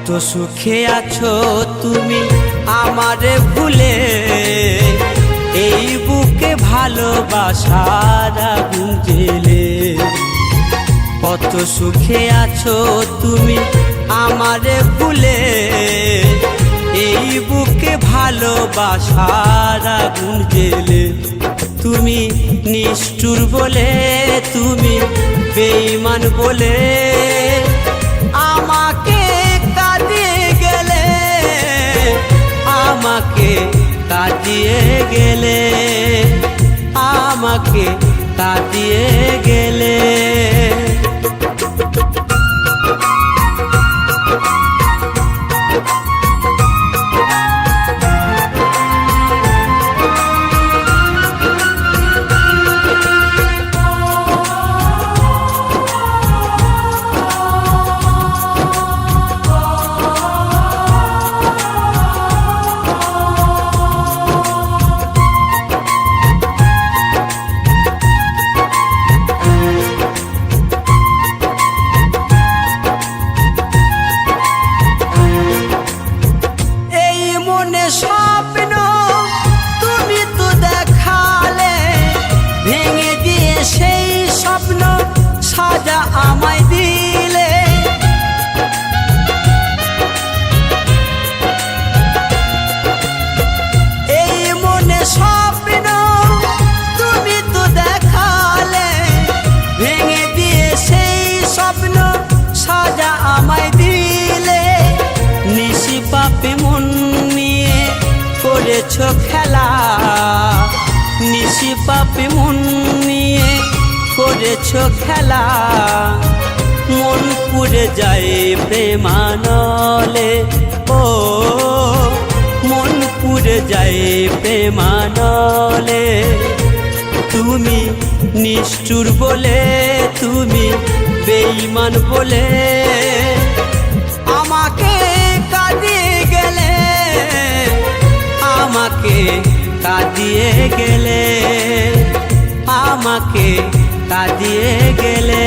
সুখে আছো তুমি আমারে ভুলে, এই বুকে ভালোবাসার আগুন জ্বেলে। কত সুখে আছো তুমি আমারে ভুলে, এই বুকে ভালোবাসার আগুন জ্বেলে। তুমি নিষ্ঠুর বলে, তুমি বেঈমান বলে আমাকে কাঁদিয়ে গেলে, আমাকে কাঁদিয়ে গেলে, আমাকে কাঁদিয়ে গেলে। স্বপ্ন তুমি তো দেখালে, ভেঙে দিয়ে সেই স্বপ্ন সাজা আমায় দিলে। এই মনে স্বপ্ন তুমি তো দেখালে, ভেঙে দিয়ে সেই স্বপ্ন সাজা আমায় দিলে। নিশি পাপে মন নিয়ে করেছো খেলা, নিশি পাপে মন নিয়ে করেছো খেলা। মন পুড়ে যায় প্রেমানলে, ও মন পুড়ে যায় প্রেমানলে। তুমি নিষ্ঠুর বলে, তুমি বেঈমান বলে আমাকে কাঁদিয়ে গেলে, আমাকে কাঁদিয়ে গেলে, আমাকে কাঁদিয়ে গেলে।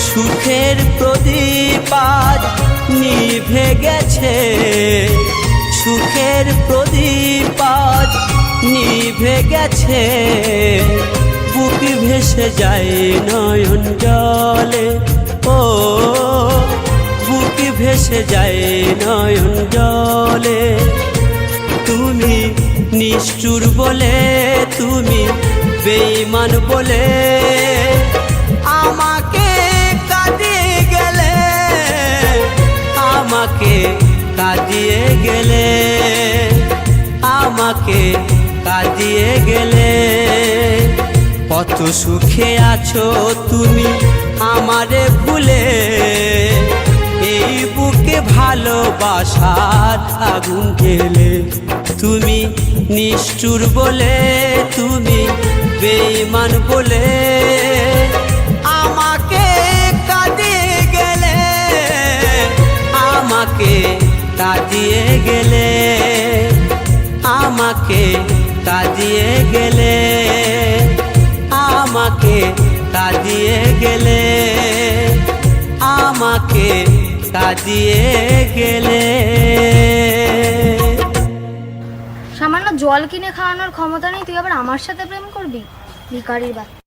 সুখের প্রদীপ আজ নিভে গেছে, সুখের প্রদীপ আজ নিভে গেছে। বুক ভেসে যায় নয়ন জলে, ও বুক ভেসে যায় নয়ন জলে। তুমি নিষ্ঠুর বলে, তুমি বেঈমান বলে আমাকে কাঁদিয়ে গেলে, আমাকে কাঁদিয়ে গেলে, আমাকে কাঁদিয়ে গেলে। কত সুখে আছো তুমি আমারে ভুলে, এই বুকে ভালোবাসার আগুন জ্বেলে। তুমি নিষ্ঠুর বলে, তুমি বেঈমান বলে আমাকে কাঁদিয়ে গেলে, আমাকে কাঁদিয়ে গেলে, আমাকে কাঁদিয়ে গেলে, আমাকে কাঁদিয়ে গেলে, আমাকে কাঁদিয়ে গেলে। সামান্য জল কিনে খাওয়ানোর ক্ষমতা নেই, তুই আবার আমার সাথে প্রেম করবি? ভিখারির বাচ্চা।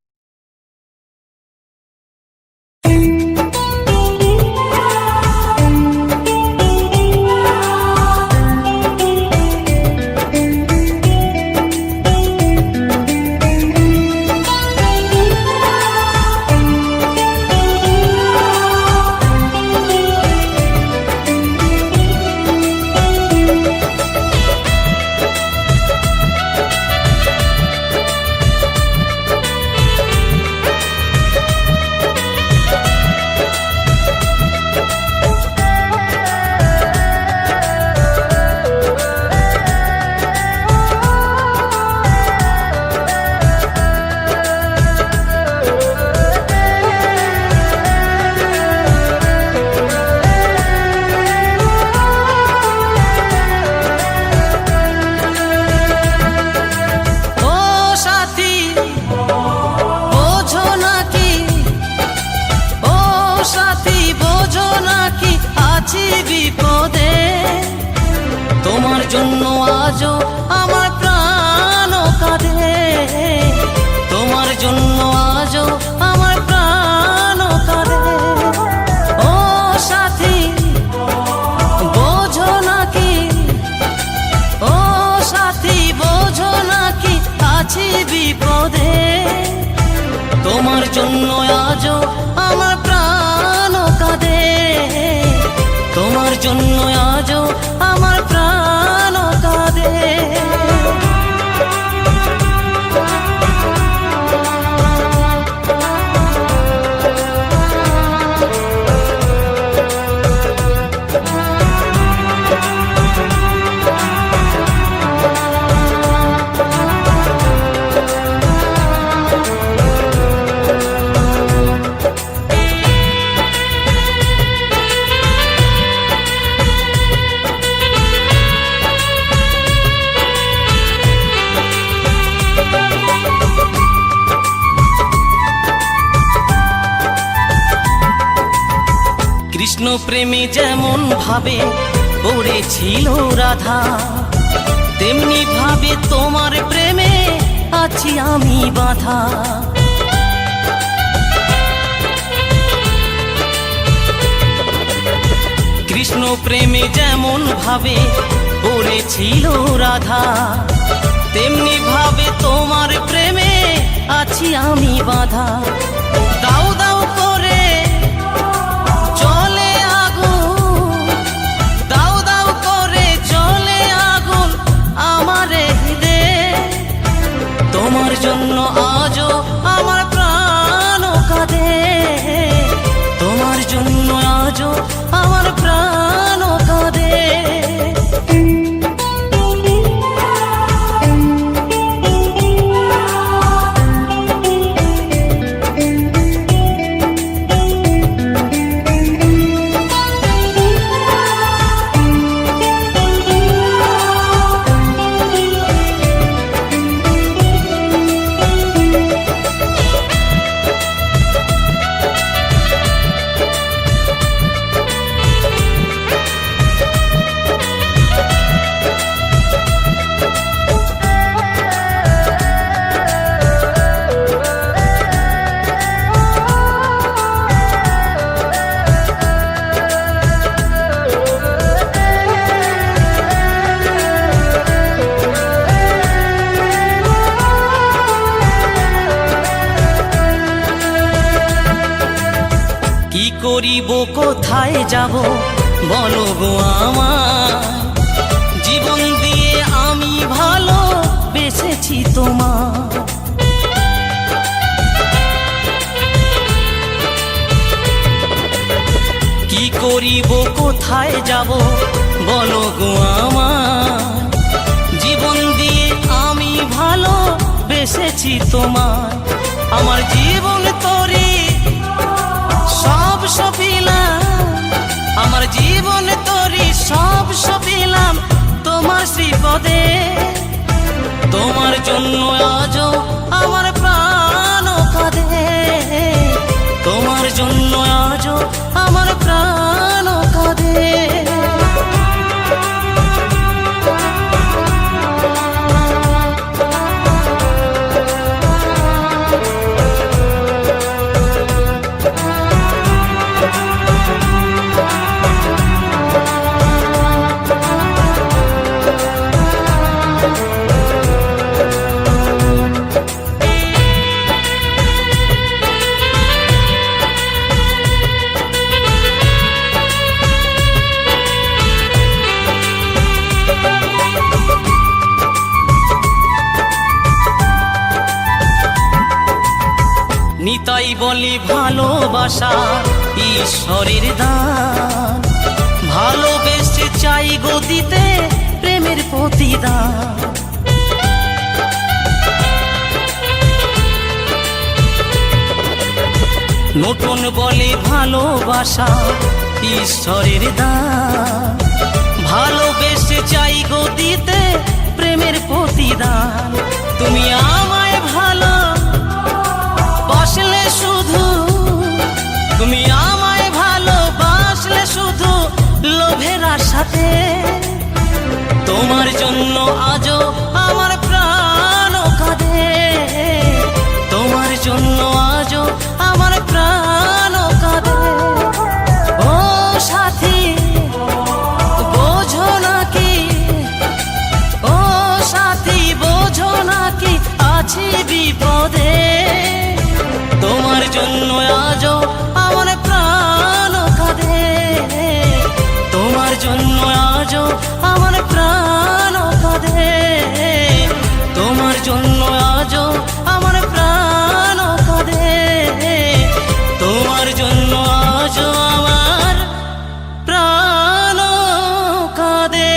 বিপদে তোমার জন্য আজও আমার প্রাণ কাঁদে, তোমার জন্য আজও আমার প্রাণ কাঁদে। ও সাথী বোঝো নাকি, ও সাথী বোঝো নাকি আছি বিপদে, তোমার জন্য আজও আমার প্রাণ কাঁদে, তোমার জন্য আজও আমার প্রাণ কাঁদে। কৃষ্ণ প্রেমে যেমন ভাবে পড়েছিল রাধা, তেমনি ভাবে তোমার প্রেমে আছি আমি বাঁধা। কৃষ্ণ প্রেমে যেমন ভাবে পড়েছিল রাধা, তেমনি ভাবে তোমার প্রেমে আছি আমি বাঁধা। দাও দাও করে চলে আগুন, দাও দাও করে চলে আগুন আমার হৃদয়ে, তোমার জন্য আজও আমার প্রাণ কাঁদে, তোমার জন্য আজও আমার প্রাণ কাঁদে। কি করিব কোথায় যাব বলো গো আমার, জীবন দিয়ে আমি ভালো বেসেছি তোমার। কি করিব কোথায় যাব বলো গো আমার, জীবন দিয়ে আমি ভালো বেসেছি তোমার। আমার জীবন তোরি সব সপিলাম, আমার জীবন তোরি সব সপিলাম তোমার শ্রীপদে, তোমার জন্য আজও আমার প্রাণ কাঁদে, তোমার জন্য আজও আমার প্রাণ কাঁদে। তাই বলি ভালোবাসা ঈশ্বরের দান, ভালোবেসে চাই গো দিতে প্রেমের প্রতিদান। নতুন বলে ভালোবাসা ঈশ্বরের দান, ভালোবেসে চাই গো দিতে প্রেমের প্রতিদান। তুমি আমায় ভালো বাসলে শুধু, তুমি আমায় ভালোবাসলে শুধু লোভের আশাতে, তোমার জন্য আজও আমার প্রাণ কাঁদে, তোমার জন্য আজও আমার প্রাণ কাঁদে। ও সাথী বোঝো নাকি, ও সাথী বোঝো নাকি আছি বিপদে, তোমার জন্য আজও আমার প্রাণ কাঁদে, তোমার জন্য আজও আমার প্রাণ কাঁদে, তোমার জন্য আজও আমার প্রাণ কাঁদে, তোমার জন্য আজও আমার প্রাণ কাঁদে।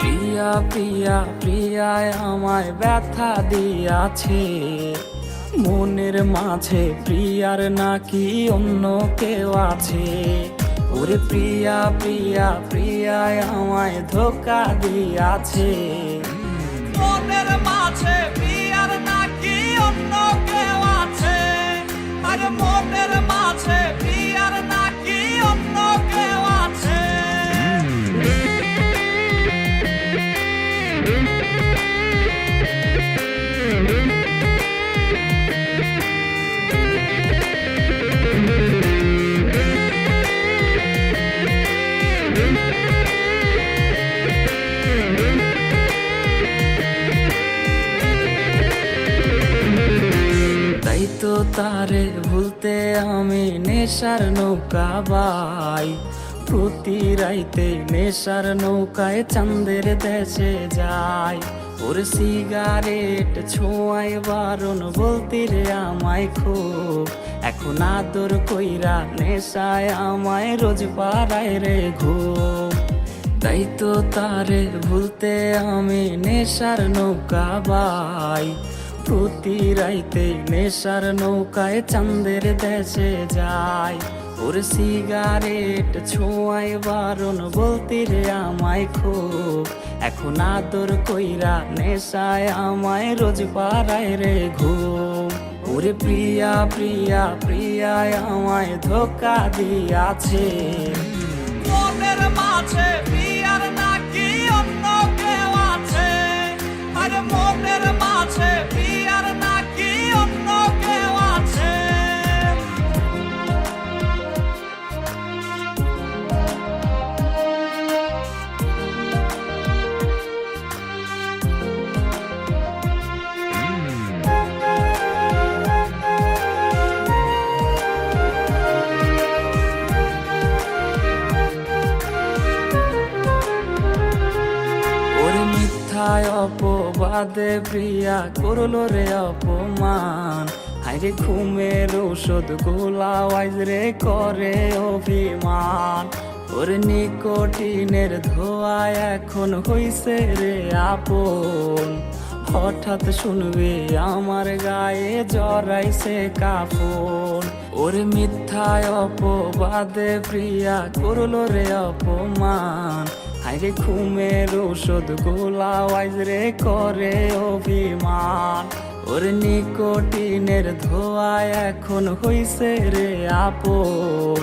প্রিয়া প্রিয়া প্রিয়ায় আমায় ব্যথা দিয়াছে, মনের মাঝে প্রিয়ার নাকি অন্য কেউ আছে। ওরে প্রিয়া প্রিয়া প্রিয়ায় আমায় ধোকা দিয়াছে, মনের মাঝে প্রিয়ার নাকি অন্য কেউ আছে, আর মনের মাঝে প্রিয়ার নাকি অন্য কেউ আছে। তাই তো তারে ভুলতে আমি নেশার নৌকা বাই, প্রতি রাইতে নেশার নৌকায় চাঁদের দেশে যাই। ওর সিগারেট ছোঁয়ায় বারণ বলতি রে আমায় খুব, এখন আদর কইরা নেশায় আমায় রোজ পাড়ায় রে ঘুম। তাই তো তারে ভুলতে আমি নেশার নৌকা বাই, প্রতি রাইতে নেশার নৌকায় চাঁদের দেশে যাই। ওর সিগারেট ছোঁয়ায় বারণ বলতি রে আমায় খুব, এখন আদর কইরা নেশায় আমায় রোজ পাড়ায় রে ঘুম। ওরে প্রিয়া প্রিয়া প্রিয়ায় আমায় ধোকা দিয়াছে, মনের মাঝে প্রিয়ার নাকি অন্য কেউ আছে, আর মনের মাঝে প্রিয়ার নাকি অন্য কেউ আছে। অপবাদে প্রিয়া করলো রে অপমান, হাইরে ঘুমের ঔষধ গোলাওয়াইজ রে করে অভিমান। ওর নিকোটিনের ধোঁয়ায় এখন হইছে রে আপন, হঠাৎ শুনবে আমার গায়ে জড়াইছে কাফন। ওর মিথ্যায় অপবাদে প্রিয়া করলো রে অপমান, হাইরে ঘুমের ঔষধ গোলাওয়াইজ রে করে অভিমান। ওর নিকোটিনের ধোঁয়ায় এখন হইছে রে আপন,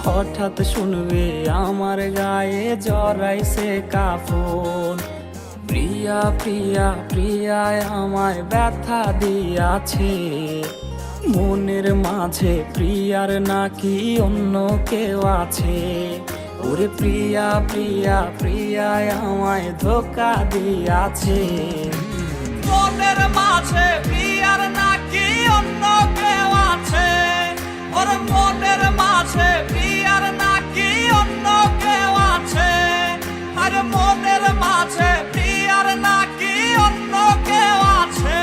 হঠাৎ শুনবে আমার গায়ে জড়াইছে কাফন। প্রিয়া প্রিয়া প্রিয়া প্রিয়ায় আমায় ব্যথা দিয়াছে, মনের মাঝে প্রিয়ার নাকি অন্য কেউ আছে। ওরে প্রিয়া প্রিয়া প্রিয়ায় আমায় ধোকা দিয়াছে। মনের মাঝে প্রিয়ার নাকি অন্য কেউ আছে, ওর মনের মাঝে প্রিয়ার নাকি অন্য কেউ আছে, আর মনের মাঝে প্রিয়ার নাকি অন্য কেউ আছে।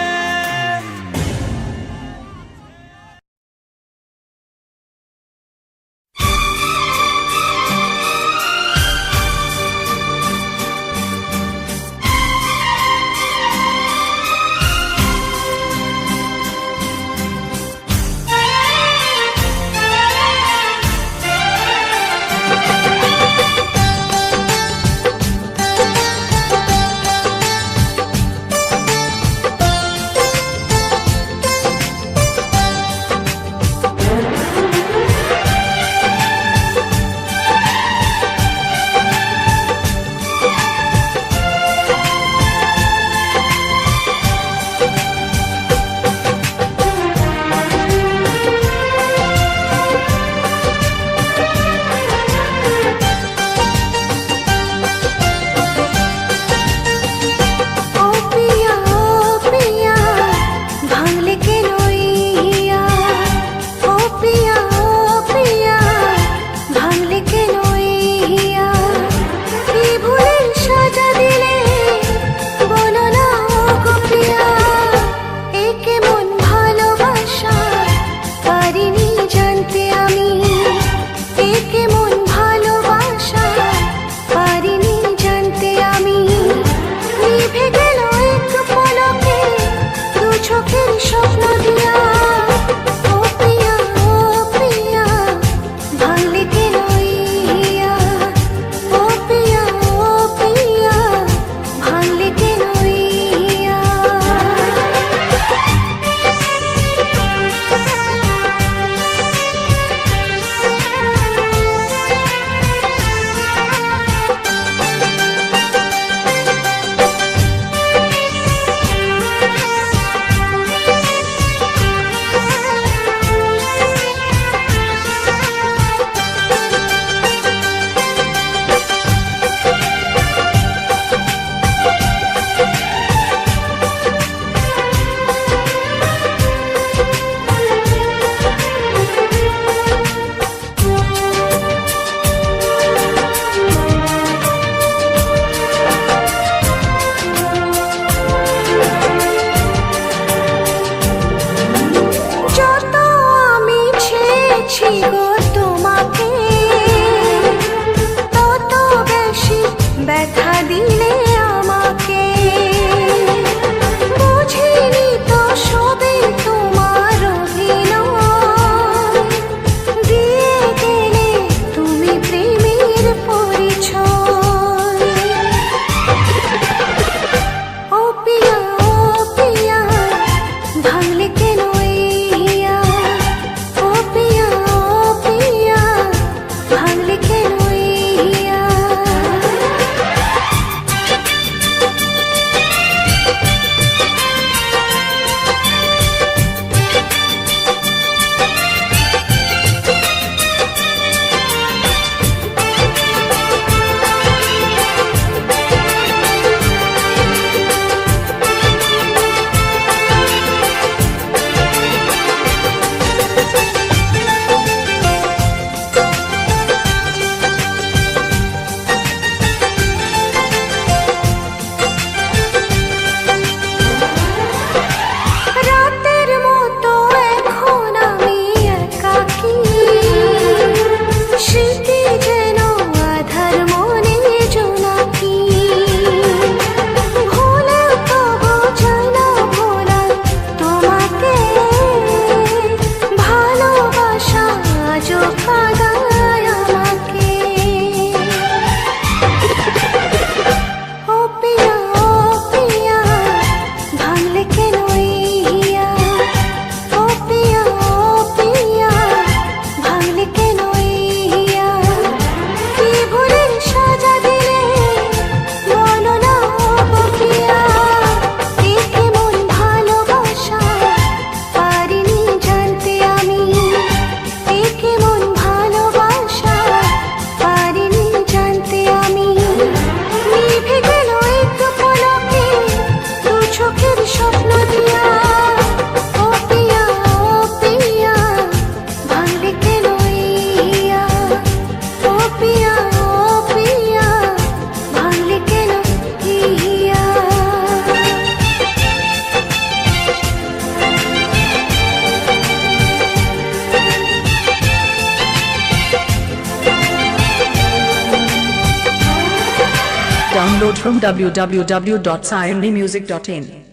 Download from www.sirenlymusic.in.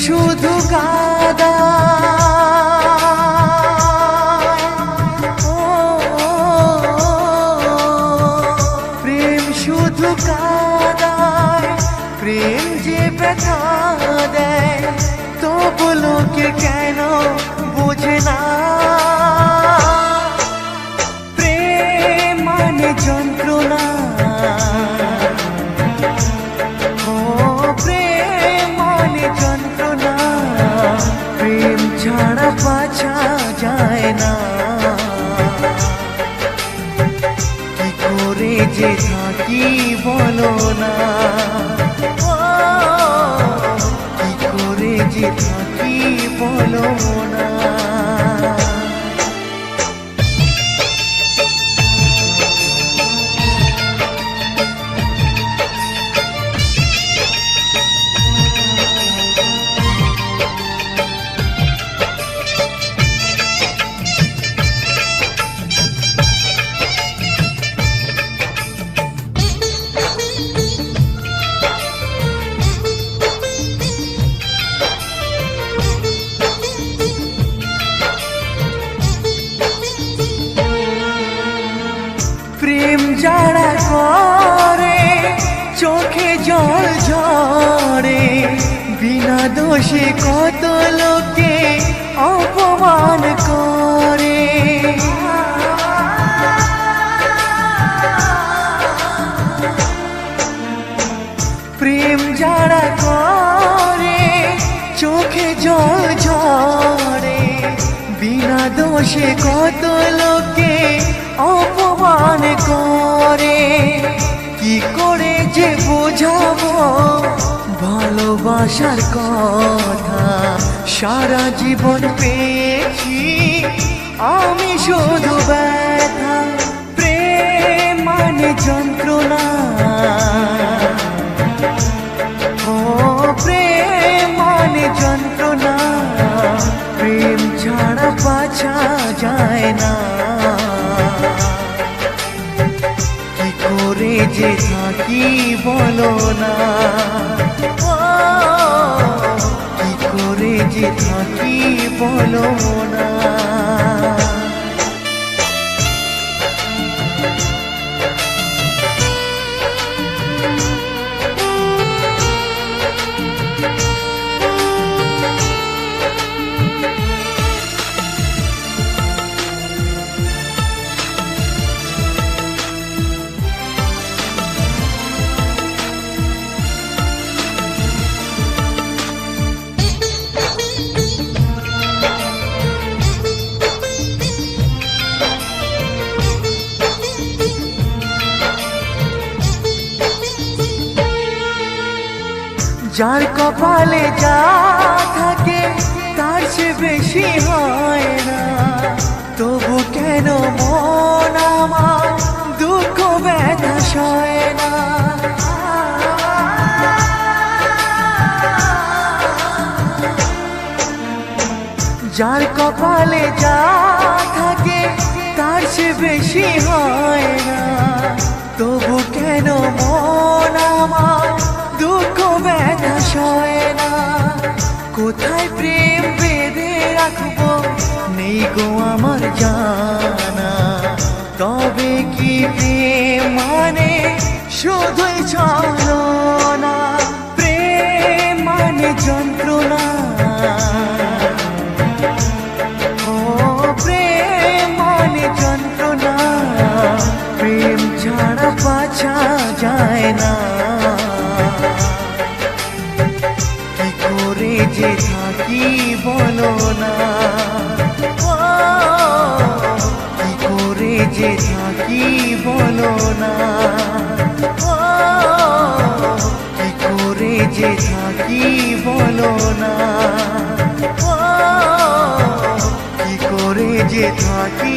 শুধু কাদা প্রেম শুধু কাদায় প্রেম যে ব্যথা দেয় তবু লোকে কেন বোঝে না প্রেম মানে যন্ত্রণা প্রেম ছাড়া বাঁচা যায় না কি করে যে থাকি বলো না কি করে যে থাকি বলো না প্রেম যারা করে চোখে জল ঝরে বিনা দোষে কত লোকে অপমান করে প্রেম যারা করে চোখে জল ঝরে বিনা দোষে কত লোকে অপমান করে কি করে যে বোঝাবো ভালোবাসার কথা সারা জীবন পেয়েছি আমি শুধু ব্যথা প্রেম মানে যন্ত্রণা ও প্রেম মানে যন্ত্রণা প্রেম ছাড়া বাঁচা যায় না কি করে যে থাকি বলো না কি করে যে থাকি বলো না যার কপালে যা থাকে তার চেয়ে বেশি হয় না, তবু কেন মন আমার দুঃখ ব্যথা সয় না। যার কপালে যা থাকে তার চেয়ে বেশি হয় না, তবু কেন মন আমার দুঃখ ব্যথা সয় না। কোথায় প্রেম বেঁধে রাখবো নেই গো আমার জানা, তবে কি প্রেম মানে শুধুই ছলনা, প্রেম মানে যন্ত্রণা, ও প্রেম মানে যন্ত্রণা, প্রেম ছাড়া বাঁচা যায় না। কি করে যে থাকি বলো না, ও কি করে যে থাকি বলো না, ও কি করে যে থাকি বলো না, ও কি করে যে থাকি